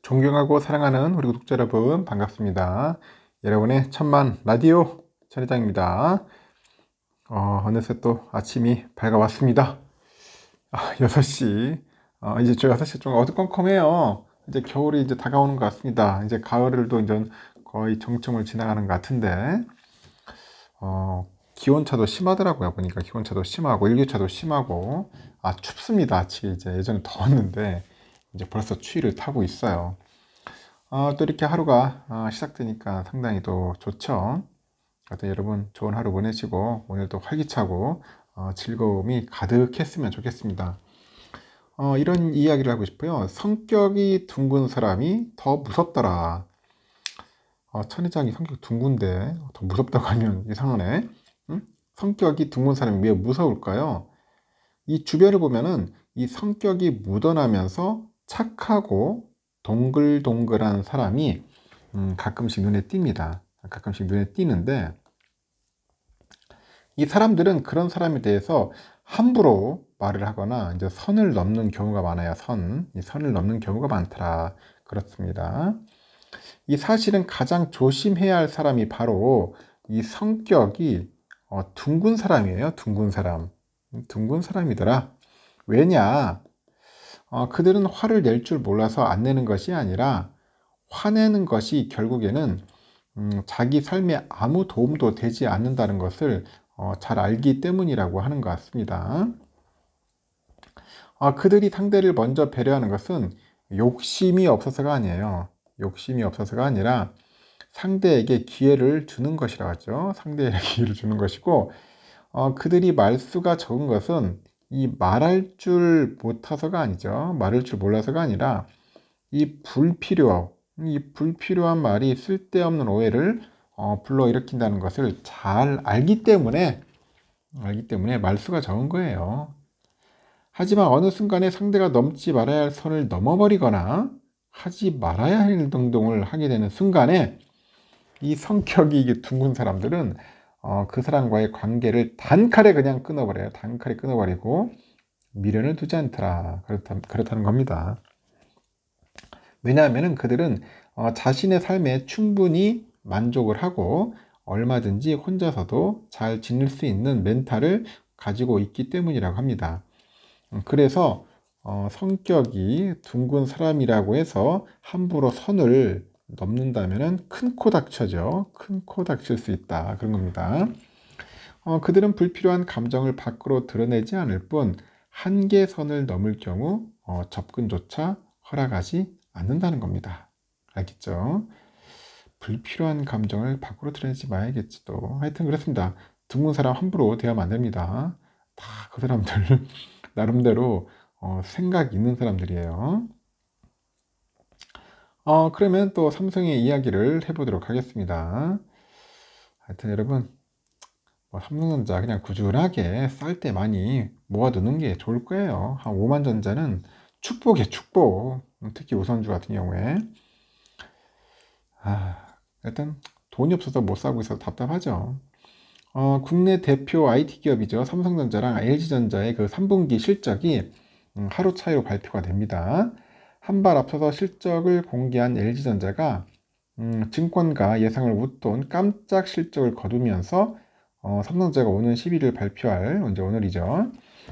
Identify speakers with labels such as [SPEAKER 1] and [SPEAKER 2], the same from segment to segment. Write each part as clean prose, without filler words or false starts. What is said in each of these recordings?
[SPEAKER 1] 존경하고 사랑하는 우리 구독자 여러분 반갑습니다. 여러분의 천만 라디오 천회장입니다. 어느새 또 아침이 밝아왔습니다. 6시. 이제 저 6시 좀 어두컴컴해요. 이제 겨울이 이제 다가오는 것 같습니다. 이제 가을도 이제 거의 정점을 지나가는 것 같은데, 기온차도 심하더라고요. 보니까 기온차도 심하고, 일교차도 심하고, 춥습니다. 아침에 이제 예전에 더웠는데, 이제 벌써 추위를 타고 있어요. 또 이렇게 하루가 시작되니까 상당히 또 좋죠. 하여튼 여러분 좋은 하루 보내시고 오늘도 활기차고 즐거움이 가득했으면 좋겠습니다. 이런 이야기를 하고 싶어요. 성격이 둥근 사람이 더 무섭더라. 천혜장이 성격 둥근데 더 무섭다고 하면 이상하네. 응? 성격이 둥근 사람이 왜 무서울까요? 이 주변을 보면은 이 성격이 묻어나면서 착하고 동글동글한 사람이 가끔씩 눈에 띕니다. 가끔씩 눈에 띄는데, 이 사람들은 그런 사람에 대해서 함부로 말을 하거나 이제 선을 넘는 경우가 많아요. 이 선을 넘는 경우가 많더라. 그렇습니다. 이 사실은 가장 조심해야 할 사람이 바로 이 성격이 둥근 사람이에요. 둥근 사람이더라. 왜냐? 그들은 화를 낼 줄 몰라서 안 내는 것이 아니라 화내는 것이 결국에는 자기 삶에 아무 도움도 되지 않는다는 것을 잘 알기 때문이라고 하는 것 같습니다. 그들이 상대를 먼저 배려하는 것은 욕심이 없어서가 아니에요. 욕심이 없어서가 아니라 상대에게 기회를 주는 것이라고 하죠. 상대에게 기회를 주는 것이고, 그들이 말수가 적은 것은 이 말할 줄 못해서가 아니죠. 말할 줄 몰라서가 아니라 이 불필요한 말이 쓸데없는 오해를 불러일으킨다는 것을 잘 알기 때문에 말수가 적은 거예요. 하지만 어느 순간에 상대가 넘지 말아야 할 선을 넘어버리거나 하지 말아야 할 행동을 하게 되는 순간에 이 성격이 이게 둥근 사람들은 그 사람과의 관계를 단칼에 그냥 끊어버려요. 단칼에 끊어버리고 미련을 두지 않더라. 그렇다는 겁니다. 왜냐하면 그들은 자신의 삶에 충분히 만족을 하고 얼마든지 혼자서도 잘 지낼 수 있는 멘탈을 가지고 있기 때문이라고 합니다. 그래서 성격이 둥근 사람이라고 해서 함부로 선을 넘는다면 큰 코 닥쳐죠. 큰 코 닥칠 수 있다. 그런 겁니다. 그들은 불필요한 감정을 밖으로 드러내지 않을 뿐 한계선을 넘을 경우 접근조차 허락하지 않는다는 겁니다. 알겠죠? 불필요한 감정을 밖으로 드러내지 마야겠지 또. 하여튼 그렇습니다. 둥근 사람 함부로 대하면 안 됩니다. 다 그 사람들 나름대로 생각 있는 사람들이에요. 그러면 또 삼성의 이야기를 해보도록 하겠습니다. 하여튼 여러분, 삼성전자 그냥 꾸준하게 쌀 때 많이 모아두는 게 좋을 거예요. 한 5만 전자는 축복이에요, 축복. 특히 우선주 같은 경우에. 일단 돈이 없어서 못 사고 있어서 답답하죠. 국내 대표 IT 기업이죠. 삼성전자랑 LG전자의 그 3분기 실적이 하루 차이로 발표가 됩니다. 한 발 앞서서 실적을 공개한 LG전자가 증권가 예상을 웃돈 깜짝 실적을 거두면서 삼성전자가 오는 11일 발표할 이제 오늘이죠.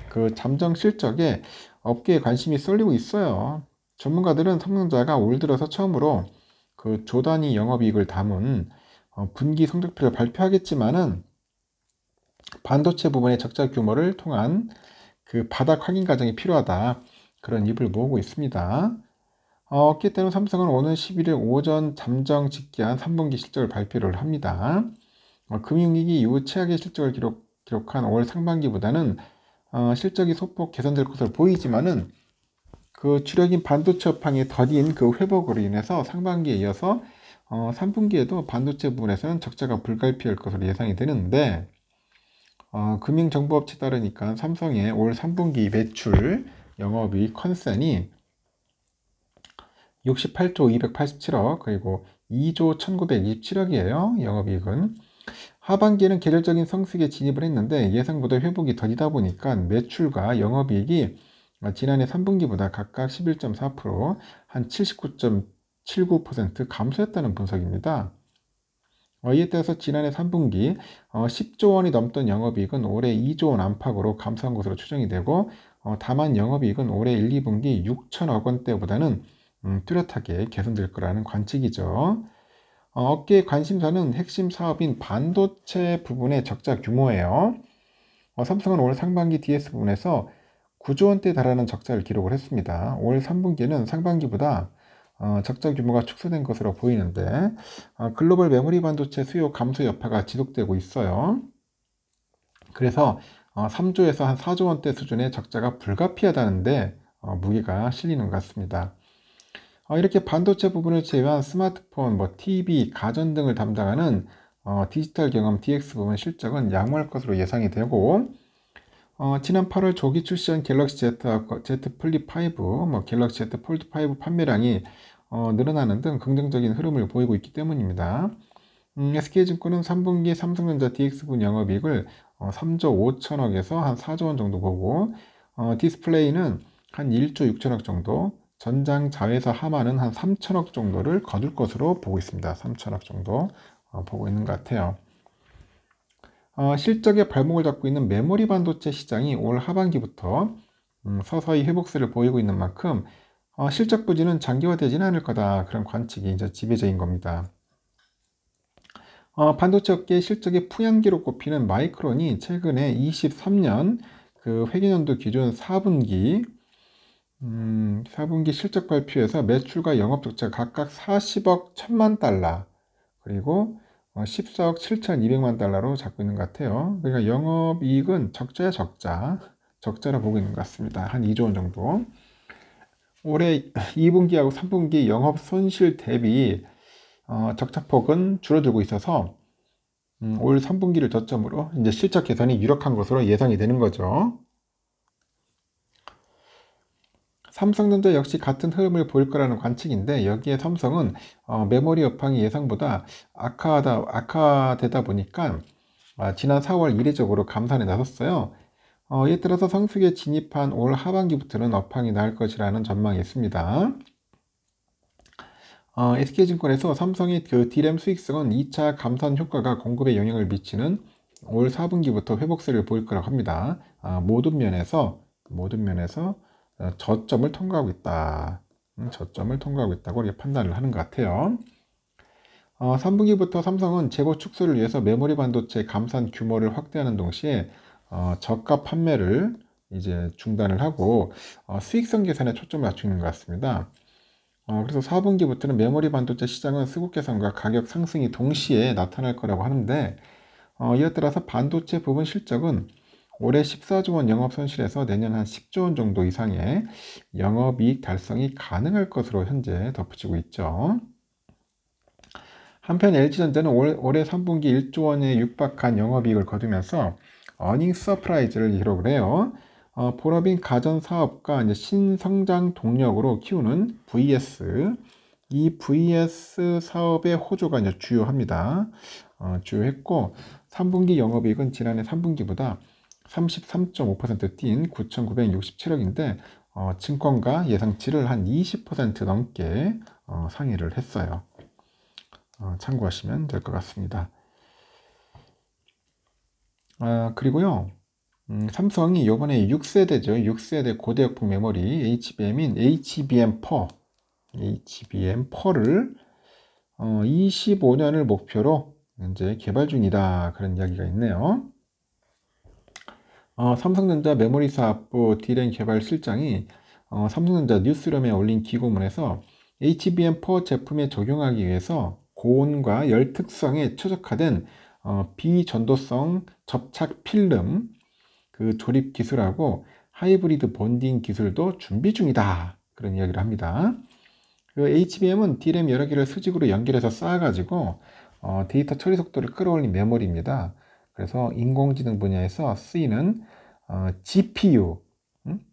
[SPEAKER 1] 그 잠정 실적에 업계에 관심이 쏠리고 있어요. 전문가들은 삼성전자가 올 들어서 처음으로 그 조 단위 영업이익을 담은 분기 성적표를 발표하겠지만은 반도체 부분의 적자 규모를 통한 그 바닥 확인 과정이 필요하다. 그런 입을 모으고 있습니다. 업계 때는 삼성은 오는 11일 오전 잠정 집계한 3분기 실적을 발표를 합니다. 금융위기 이후 최악의 실적을 기록한 올 상반기보다는 실적이 소폭 개선될 것으로 보이지만은 그 주력인 반도체 업황의 더딘 그 회복으로 인해서 상반기에 이어서 3분기에도 반도체 부분에서는 적자가 불가피할 것으로 예상이 되는데, 금융정보업체 따르니까 삼성의 올 3분기 매출 영업이익 컨센이 68조 287억 그리고 2조 1927억이에요. 영업이익은. 하반기에는 계절적인 성수기에 진입을 했는데 예상보다 회복이 더디다 보니까 매출과 영업이익이 지난해 3분기보다 각각 11.4%, 한 79% 감소했다는 분석입니다. 이에 따라서 지난해 3분기 10조 원이 넘던 영업이익은 올해 2조 원 안팎으로 감소한 것으로 추정이 되고, 다만 영업이익은 올해 1, 2분기 6천억 원대보다는 뚜렷하게 개선될 거라는 관측이죠. 업계의 관심사는 핵심 사업인 반도체 부분의 적자 규모예요. 삼성은 올 상반기 DS 부분에서 9조 원대에 달하는 적자를 기록을 했습니다. 올 3분기는 상반기보다 적자 규모가 축소된 것으로 보이는데, 글로벌 메모리 반도체 수요 감소 여파가 지속되고 있어요. 그래서 3조에서 한 4조 원대 수준의 적자가 불가피하다는데 무게가 실리는 것 같습니다. 이렇게 반도체 부분을 제외한 스마트폰, TV, 가전 등을 담당하는 디지털 경험 DX 부분 실적은 양호할 것으로 예상이 되고, 지난 8월 조기 출시한 갤럭시 Z 플립 5, 갤럭시 Z 폴드 5 판매량이 늘어나는 등 긍정적인 흐름을 보이고 있기 때문입니다. SK증권은 3분기 삼성전자 DX분 영업이익을 3조 5천억에서 한 4조 원 정도 보고, 디스플레이는 한 1조 6천억 정도, 전장 자회사 하마는 한 3천억 정도를 거둘 것으로 보고 있습니다. 3천억 정도 보고 있는 것 같아요. 실적의 발목을 잡고 있는 메모리 반도체 시장이 올 하반기부터 서서히 회복세를 보이고 있는 만큼 실적 부진은 장기화되지는 않을 거다, 그런 관측이 이제 지배적인 겁니다. 반도체 업계 실적의 풍향기로 꼽히는 마이크론이 최근에 23년 그 회계연도 기준 4분기 실적 발표에서 매출과 영업 적자가 각각 40억 1천만 달러 그리고 14억 7,200만 달러로 잡고 있는 것 같아요. 그러니까 영업이익은 적자야 적자라 보고 있는 것 같습니다. 한 2조 원 정도. 올해 2분기하고 3분기 영업 손실 대비 적자폭은 줄어들고 있어서 올 3분기를 저점으로 이제 실적 개선이 유력한 것으로 예상이 되는 거죠. 삼성전자 역시 같은 흐름을 보일 거라는 관측인데, 여기에 삼성은 메모리 업황이 예상보다 악화되다 보니까 지난 4월 이례적으로 감산에 나섰어요. 이에 따라서 성수기에 진입한 올 하반기부터는 업황이 나을 것이라는 전망이 있습니다. SK증권에서 삼성의 그 D램 수익성은 2차 감산 효과가 공급에 영향을 미치는 올 4분기부터 회복세를 보일 거라고 합니다. 모든 면에서 저점을 통과하고 있다. 저점을 통과하고 있다고 이렇게 판단을 하는 것 같아요. 3분기부터 삼성은 재고 축소를 위해서 메모리 반도체 감산 규모를 확대하는 동시에 저가 판매를 이제 중단을 하고 수익성 개선에 초점을 맞추는 것 같습니다. 그래서 4분기부터는 메모리 반도체 시장은 수급 개선과 가격 상승이 동시에 나타날 거라고 하는데, 이에 따라서 반도체 부분 실적은 올해 14조 원 영업 손실에서 내년 한 10조 원 정도 이상의 영업이익 달성이 가능할 것으로 현재 덧붙이고 있죠. 한편 LG전자는 올해 3분기 1조 원에 육박한 영업이익을 거두면서 어닝 서프라이즈를 기록을 해요. 본업인 가전 사업과 이제 신성장 동력으로 키우는 VS, 이 VS 사업의 호조가 이제 주요합니다. 주요했고 3분기 영업이익은 지난해 3분기보다 33.5% 뛴 9,967억인데 증권가 예상치를 한 20% 넘게 상회를 했어요. 참고하시면 될 것 같습니다. 그리고요, 삼성이 이번에 6세대죠. 6세대 고대역폭 메모리 HBM인 HBM4를 25년을 목표로 현재 개발 중이다, 그런 이야기가 있네요. 삼성전자 메모리 사업부 D램 개발 실장이 삼성전자 뉴스룸에 올린 기고문에서 HBM4 제품에 적용하기 위해서 고온과 열 특성에 최적화된 비전도성 접착 필름 그 조립 기술하고 하이브리드 본딩 기술도 준비 중이다, 그런 이야기를 합니다. 그 HBM은 D램 여러 개를 수직으로 연결해서 쌓아가지고 데이터 처리 속도를 끌어올린 메모리입니다. 그래서 인공지능 분야에서 쓰이는 GPU,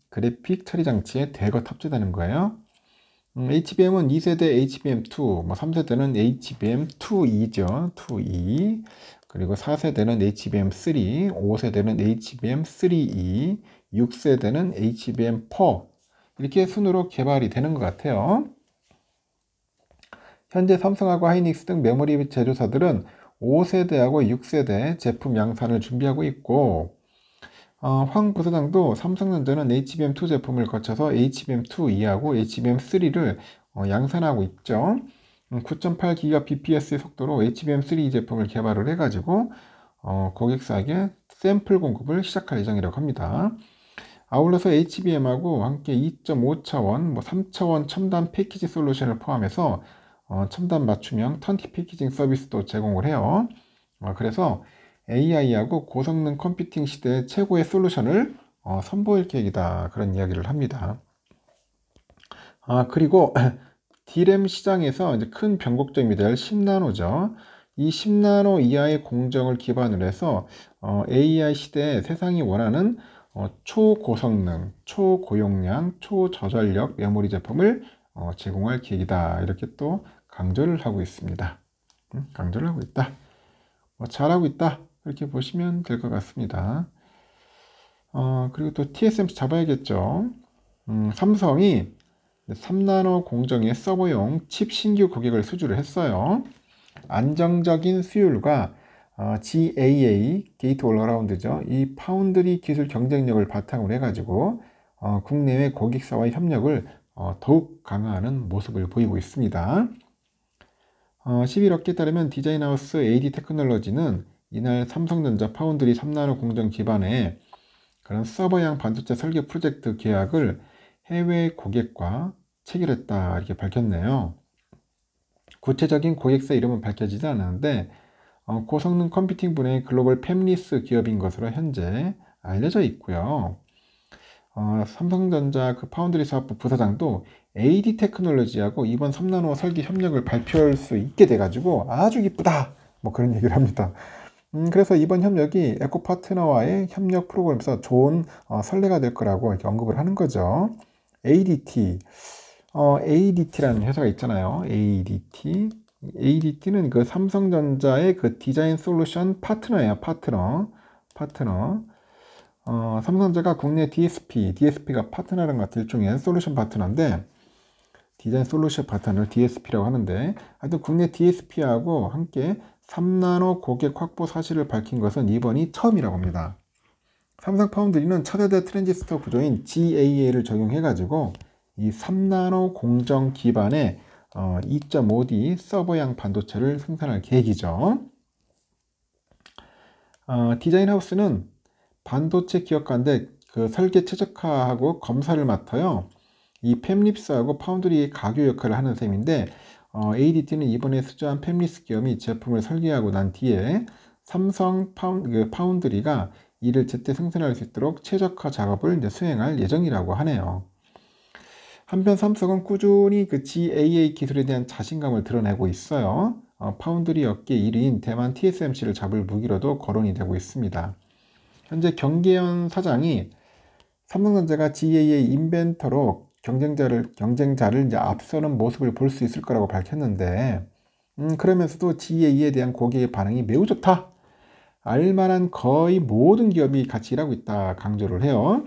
[SPEAKER 1] 그래픽 처리 장치에 대거 탑재되는 거예요. HBM은 2세대 HBM2, 3세대는 HBM2E죠. 2E. 그리고 4세대는 HBM3, 5세대는 HBM3E, 6세대는 HBM4. 이렇게 순으로 개발이 되는 것 같아요. 현재 삼성하고 하이닉스 등 메모리 제조사들은 5세대하고 6세대 제품 양산을 준비하고 있고, 황 부사장도 삼성전자는 HBM2 제품을 거쳐서 HBM2 이하고 HBM3를 양산하고 있죠. 9.8GHz bps의 속도로 HBM3 제품을 개발을 해가지고 고객사에게 샘플 공급을 시작할 예정이라고 합니다. 아울러서 HBM하고 함께 2.5차원, 3차원 첨단 패키지 솔루션을 포함해서 첨단 맞춤형 턴티 패키징 서비스도 제공을 해요. 그래서 AI하고 고성능 컴퓨팅 시대의 최고의 솔루션을 선보일 계획이다. 그런 이야기를 합니다. 그리고 D램 시장에서 이제 큰 변곡점이 될 10나노죠. 이 10나노 이하의 공정을 기반으로 해서 AI 시대에 세상이 원하는 초고성능, 초고용량, 초저전력 메모리 제품을 제공할 계획이다. 이렇게 또 강조를 하고 있습니다. 강조를 하고 있다. 잘하고 있다. 이렇게 보시면 될 것 같습니다. 그리고 또 TSMC 잡아야겠죠. 삼성이 3나노 공정의 서버용 칩 신규 고객을 수주를 했어요. 안정적인 수율과 GAA, 게이트 올어라운드죠. 이 파운드리 기술 경쟁력을 바탕으로 해가지고 국내외 고객사와의 협력을 더욱 강화하는 모습을 보이고 있습니다. 11업계에 따르면 디자인하우스 AD 테크놀로지는 이날 삼성전자 파운드리 3나노 공정 기반의 그런 서버형 반도체 설계 프로젝트 계약을 해외 고객과 체결했다 이렇게 밝혔네요. 구체적인 고객사 이름은 밝혀지지 않았는데 고성능 컴퓨팅 분야의 글로벌 팹리스 기업인 것으로 현재 알려져 있고요. 삼성전자 그 파운드리 사업부 부사장도 AD 테크놀로지하고 이번 3나노 설계 협력을 발표할 수 있게 돼가지고 아주 기쁘다 뭐 그런 얘기를 합니다. 그래서 이번 협력이 에코 파트너와의 협력 프로그램에서 좋은 선례가 될 거라고 이렇게 언급을 하는 거죠. ADT, ADT라는 회사가 있잖아요. ADT는 그 삼성전자의 그 디자인 솔루션 파트너예요. 파트너. 삼성전자가 국내 DSP가 파트너라는 것 같은 일종의 솔루션 파트너인데, 디자인 솔루션 파트너를 DSP라고 하는데, 하여튼 국내 DSP하고 함께 3나노 고객 확보 사실을 밝힌 것은 이번이 처음이라고 합니다. 삼성 파운드리는 차세대 트랜지스터 구조인 GAA를 적용해가지고 이 3나노 공정 기반의 2.5D 서버형 반도체를 생산할 계획이죠. 디자인하우스는 반도체 기업 간데 그 설계 최적화하고 검사를 맡아요. 이 팹립스하고 파운드리의 가교 역할을 하는 셈인데 ADT는 이번에 수주한 팹립스 기업이 제품을 설계하고 난 뒤에 삼성 파운드리가 이를 제때 생산할 수 있도록 최적화 작업을 이제 수행할 예정이라고 하네요. 한편 삼성은 꾸준히 그 GAA 기술에 대한 자신감을 드러내고 있어요. 파운드리 업계 1위인 대만 TSMC를 잡을 무기로도 거론이 되고 있습니다. 현재 경계현 사장이 삼성전자가 GAA 인벤터로 경쟁자를 이제 앞서는 모습을 볼 수 있을 거라고 밝혔는데, 그러면서도 GAA에 대한 고객의 반응이 매우 좋다. 알만한 거의 모든 기업이 같이 일하고 있다 강조를 해요.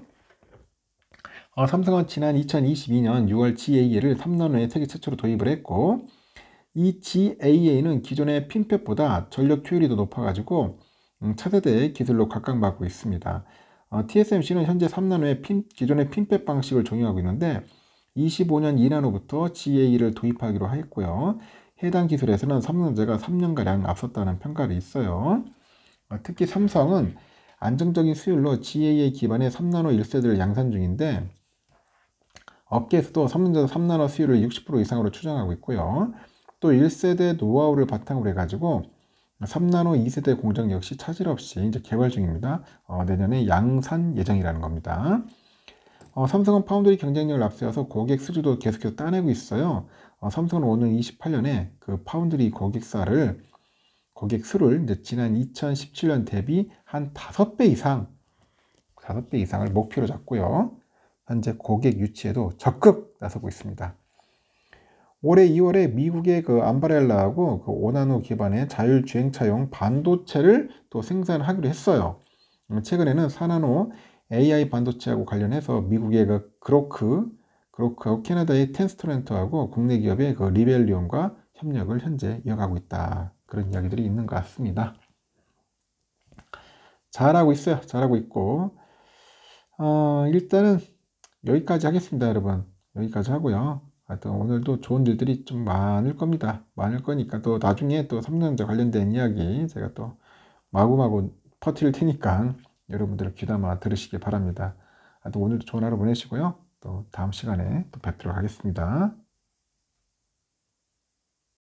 [SPEAKER 1] 삼성은 지난 2022년 6월 GAA를 3나노에 세계 최초로 도입을 했고, 이 GAA는 기존의 핀팹보다 전력 효율이 더 높아가지고 차세대의 기술로 각광받고 있습니다. TSMC는 현재 3나노의 기존의 핀팹 방식을 적용하고 있는데 25년 2나노부터 GAA를 도입하기로 했고요. 해당 기술에서는 삼성전자가 3년가량 앞섰다는 평가가 있어요. 특히 삼성은 안정적인 수율로 GAA 기반의 3나노 1세대를 양산 중인데 업계에서도 삼성전자 3나노 수율을 60% 이상으로 추정하고 있고요. 또 1세대 노하우를 바탕으로 해가지고 3나노 2세대 공정 역시 차질 없이 이제 개발 중입니다. 내년에 양산 예정이라는 겁니다. 삼성은 파운드리 경쟁력을 앞세워서 고객 수주도 계속해서 따내고 있어요. 삼성은 오는 28년에 그 파운드리 고객 수를 이제 지난 2017년 대비 한 5배 이상을 목표로 잡고요. 현재 고객 유치에도 적극 나서고 있습니다. 올해 2월에 미국의 그 암바렐라하고 그 5나노 기반의 자율주행차용 반도체를 또 생산하기로 했어요. 최근에는 4나노 AI 반도체하고 관련해서 미국의 그 그로크하고 캐나다의 텐스토렌트하고 국내 기업의 그 리벨리온과 협력을 현재 이어가고 있다. 그런 이야기들이 있는 것 같습니다. 잘하고 있어요. 잘하고 있고 일단은 여기까지 하겠습니다, 여러분. 여기까지 하고요. 하여튼 오늘도 좋은 일들이 좀 많을 겁니다. 많을 거니까 또 나중에 또 삼성전자 관련된 이야기 제가 또 마구마구 퍼뜨릴 테니까 여러분들 귀담아 들으시기 바랍니다. 하여튼 오늘도 좋은 하루 보내시고요. 또 다음 시간에 또 뵙도록 하겠습니다.